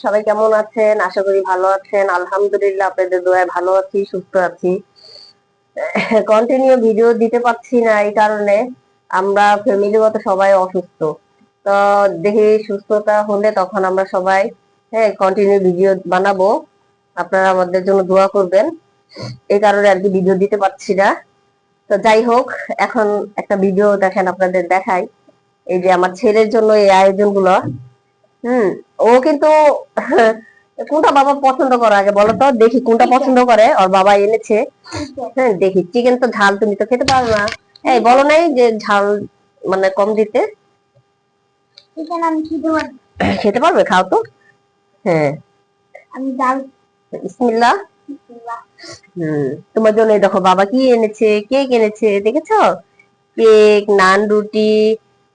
সবাই কেমন আছেন? আশা করি ভালো আছেন। আলহামদুলিল্লাহ আপনাদের দোয়ায় ভালো আছি, সুস্থ আছি। কন্টিনিউ ভিডিও দিতে পারছি না এই কারণে আমরা ফ্যামিলিগত সবাই অসুস্থ। তো দেখি সুস্থতা হলে তখন আমরা সবাই কন্টিনিউ ভিডিও বানাবো। আপনারা আমাদের জন্য দোয়া করবেন। এই কারণে আর কি ভিডিও দিতে পারছি না। তো যাই হোক, এখন একটা ভিডিও দেখেন, আপনাদের দেখাই। এই যে আমার ছেলের জন্য এই আয়োজনগুলো। হুম। ও কিন্তু কোনটা বাবা পছন্দ করে আগে বলো তো, দেখি কোনটা পছন্দ করে। ওর বাবা এনেছে। হ্যাঁ, দেখি। চিকেন তো ঝাল, তুমি তো খেতে পারো না। এই বলো নাই যে ঝাল মানে কম দিতে? চিকেন আমি খেতে পারবো। খেতে পারবে? খাও তো। হ্যাঁ, আমি ঝাল। বিসমিল্লাহ। তোমার জন্য এই দেখো বাবা কি এনেছে, কেক এনেছে, দেখেছো? কেক, নান, রুটি,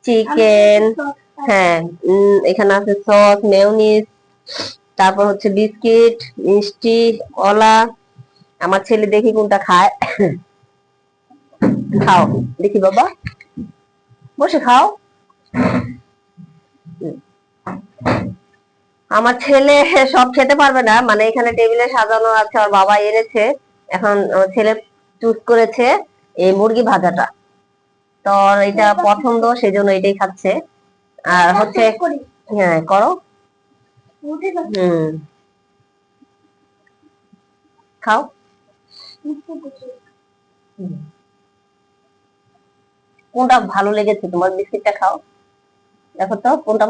চিকেন। হ্যাঁ, এখানে আছে সস, মেয়োনিজ, তারপর হচ্ছে বিস্কিট, মিষ্টি, কলা। আমার ছেলে দেখি কোনটা খায়। খাও দেখি বাবা, বসে খাও। আমার ছেলে সব খেতে পারবে না, মানে এখানে টেবিলে সাজানো আছে, ওর বাবা এনেছে। এখন আমার ছেলে চুজ করেছে এই মুরগি ভাজাটা। তো ওর এটা পছন্দ, সেই জন্য এটাই খাচ্ছে। আর হচ্ছে, হ্যাঁ করো। খাও। কোনটা ভালো লেগেছে তোমার? বিস্কিটটা খাও, দেখো তো কোনটা